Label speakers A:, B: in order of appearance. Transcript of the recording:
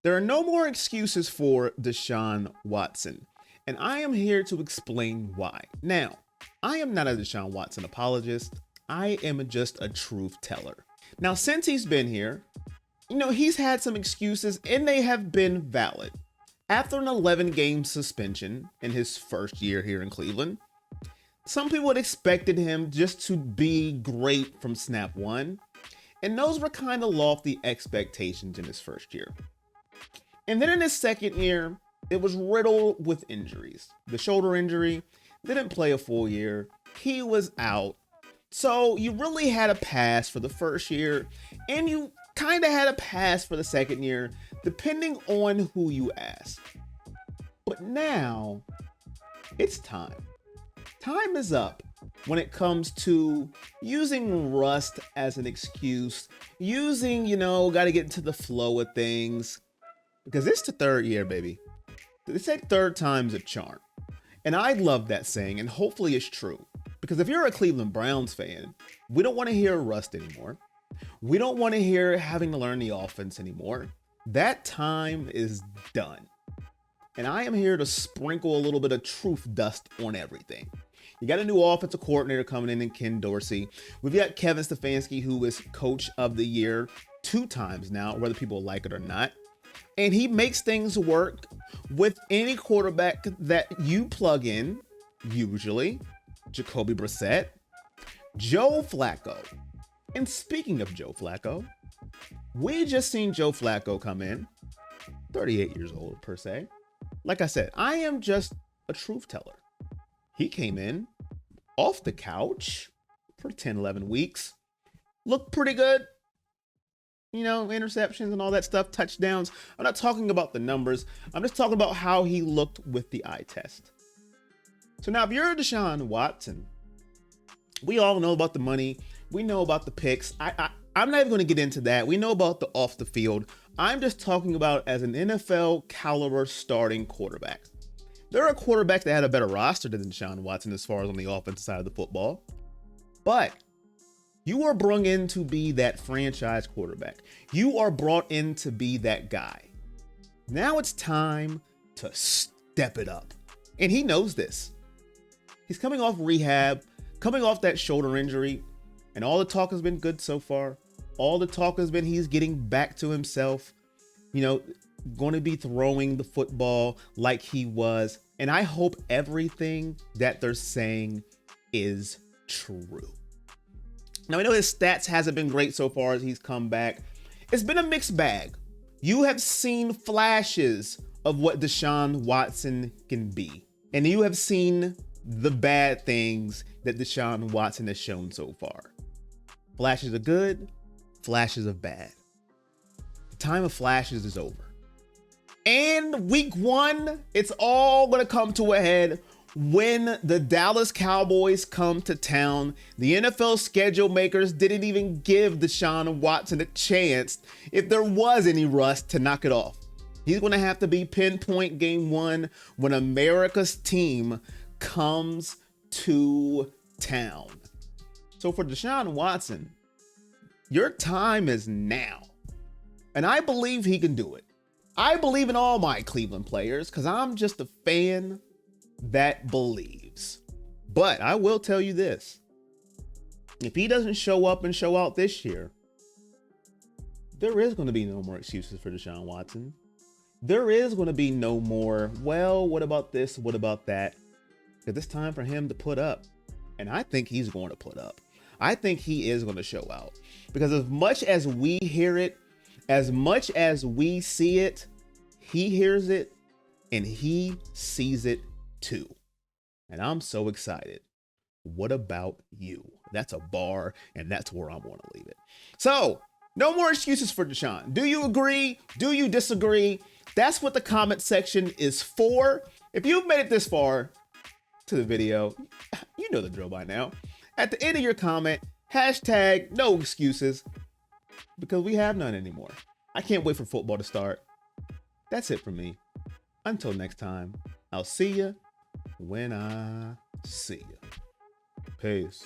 A: There are no more excuses for Deshaun Watson, and I am here to explain why. Now, I am not a Deshaun Watson apologist. I am just a truth teller. Now, since he's been here, he's had some excuses and they have been valid. After an 11-game suspension in his first year here in Cleveland, some people had expected him just to be great from snap one, and those were kind of lofty expectations in his first year. And then in his second year, it was riddled with injuries. The shoulder injury, didn't play a full year. He was out. So you really had a pass for the first year, and you kind of had a pass for the second year, depending on who you ask. But now, it's time. Time is up when it comes to using rust as an excuse, using, got to get into the flow of things. Because it's the third year, baby. They said third time's a charm. And I love that saying, and hopefully it's true. Because if you're a Cleveland Browns fan, we don't want to hear rust anymore. We don't want to hear having to learn the offense anymore. That time is done. And I am here to sprinkle a little bit of truth dust on everything. You got a new offensive coordinator coming in Ken Dorsey. We've got Kevin Stefanski, who is coach of the year 2 times now, whether people like it or not. And he makes things work with any quarterback that you plug in, usually Jacoby Brissett, Joe Flacco. And speaking of Joe Flacco, we just seen Joe Flacco come in, 38 years old per se. Like I said, I am just a truth teller. He came in off the couch for 10, 11 weeks, looked pretty good. Interceptions and all that stuff, touchdowns. I'm not talking about the numbers. I'm just talking about how he looked with the eye test. So now if you're Deshaun Watson, we all know about the money. We know about the picks. I'm not even going to get into that. We know about the off the field. I'm just talking about as an NFL caliber starting quarterback. There are quarterbacks that had a better roster than Deshaun Watson as far as on the offensive side of the football. But you are brought in to be that franchise quarterback. You are brought in to be that guy. Now it's time to step it up. And he knows this. He's coming off rehab, coming off that shoulder injury, and all the talk has been good so far. All the talk has been he's getting back to himself, going to be throwing the football like he was. And I hope everything that they're saying is true. Now, I know his stats hasn't been great so far as he's come back. It's been a mixed bag. You have seen flashes of what Deshaun Watson can be. And you have seen the bad things that Deshaun Watson has shown so far. Flashes of good, flashes of bad. The time of flashes is over. And week 1, it's all going to come to a head when the Dallas Cowboys come to town. The NFL schedule makers didn't even give Deshaun Watson a chance, if there was any rust, to knock it off. He's going to have to be pinpoint game 1 when America's team comes to town. So for Deshaun Watson, your time is now. And I believe he can do it. I believe in all my Cleveland players because I'm just a fan that believes. But I will tell you this. If he doesn't show up and show out this year, there is going to be no more excuses for Deshaun Watson. There is going to be no more, well, what about this? What about that? Because it's time for him to put up. And I think he's going to put up. I think he is going to show out. Because as much as we hear it, as much as we see it, he hears it and he sees it too. And I'm so excited. What about you? That's a bar, and that's where I want to leave it. So, no more excuses for Deshaun. Do you agree? Do you disagree? That's what the comment section is for. If you've made it this far to the video, you know the drill by now. At the end of your comment, hashtag no excuses, because we have none anymore. I can't wait for football to start. That's it for me. Until next time, I'll see you when I see you. Peace.